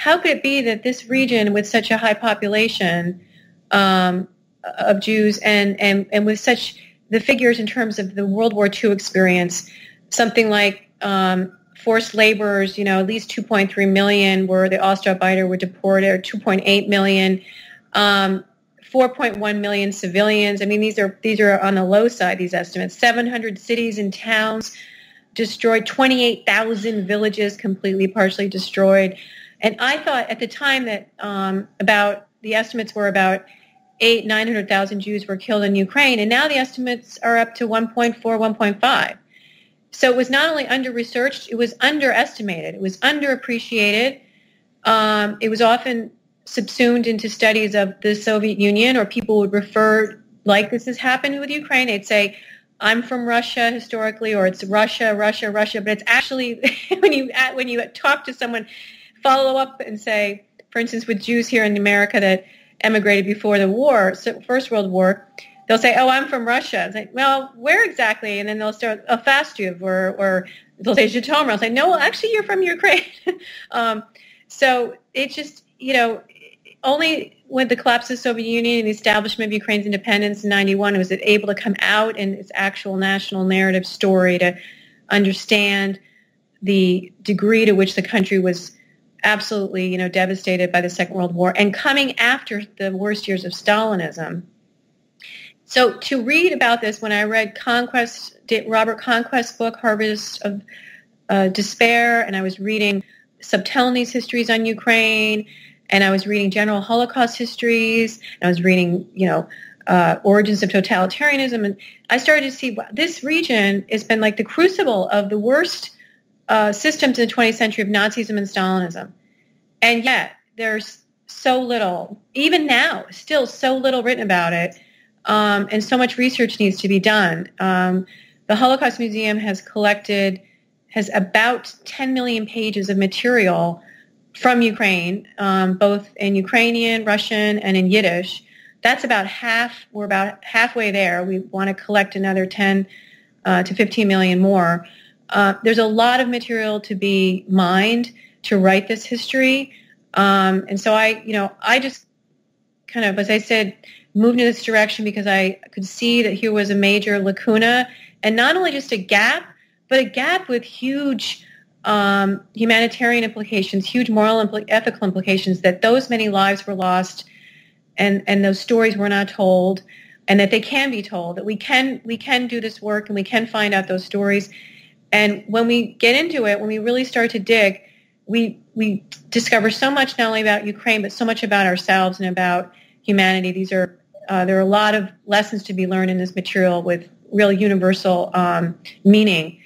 how could it be that this region with such a high population of Jews and with such the figures in terms of the World War II experience, something like forced laborers, at least 2.3 million were the Ostarbeiter were deported, or 2.8 million, 4.1 million civilians. I mean, these are on the low side, these estimates. 700 cities and towns destroyed, 28,000 villages completely, partially destroyed. And I thought at the time that the estimates were about 900,000 Jews were killed in Ukraine, and now the estimates are up to 1.4, 1.5. So it was not only under-researched, it was underestimated. It was underappreciated. It was often subsumed into studies of the Soviet Union, or people would refer, like this has happened with Ukraine, they'd say, I'm from Russia historically, or it's Russia, Russia, Russia. But it's actually, when you talk to someone, follow up and say, for instance, with Jews here in America that emigrated before the war, so First World War, they'll say, oh, I'm from Russia. It's like, well, where exactly? And then they'll start a Fastuv, or they'll say Zhytomyr. I'll say, no, actually, you're from Ukraine. So it just, only with the collapse of the Soviet Union and the establishment of Ukraine's independence in 1991 was it able to come out in its actual national narrative story to understand the degree to which the country was absolutely, devastated by the Second World War and coming after the worst years of Stalinism. So to read about this, when I read Robert Conquest's book, Harvest of Despair, and I was reading Subtelny's histories on Ukraine, and I was reading general Holocaust histories, and I was reading, origins of totalitarianism, and I started to see this region has been like the crucible of the worst systems in the 20th century of Nazism and Stalinism. And yet there's so little, even now, still so little written about it, and so much research needs to be done. The Holocaust Museum has about 10 million pages of material from Ukraine, both in Ukrainian, Russian, and in Yiddish. That's about half. We're about halfway there. We want to collect another 10 to 15 million more. There's a lot of material to be mined to write this history. And so I just kind of, as I said, moved in this direction because I could see that here was a major lacuna, and not only just a gap, but a gap with huge humanitarian implications, huge moral ethical implications, that those many lives were lost and those stories were not told, and that they can be told, that we can do this work and we can find out those stories. And when we get into it, when we really start to dig, we discover so much not only about Ukraine, but so much about ourselves and about humanity. There are a lot of lessons to be learned in this material with real universal meaning.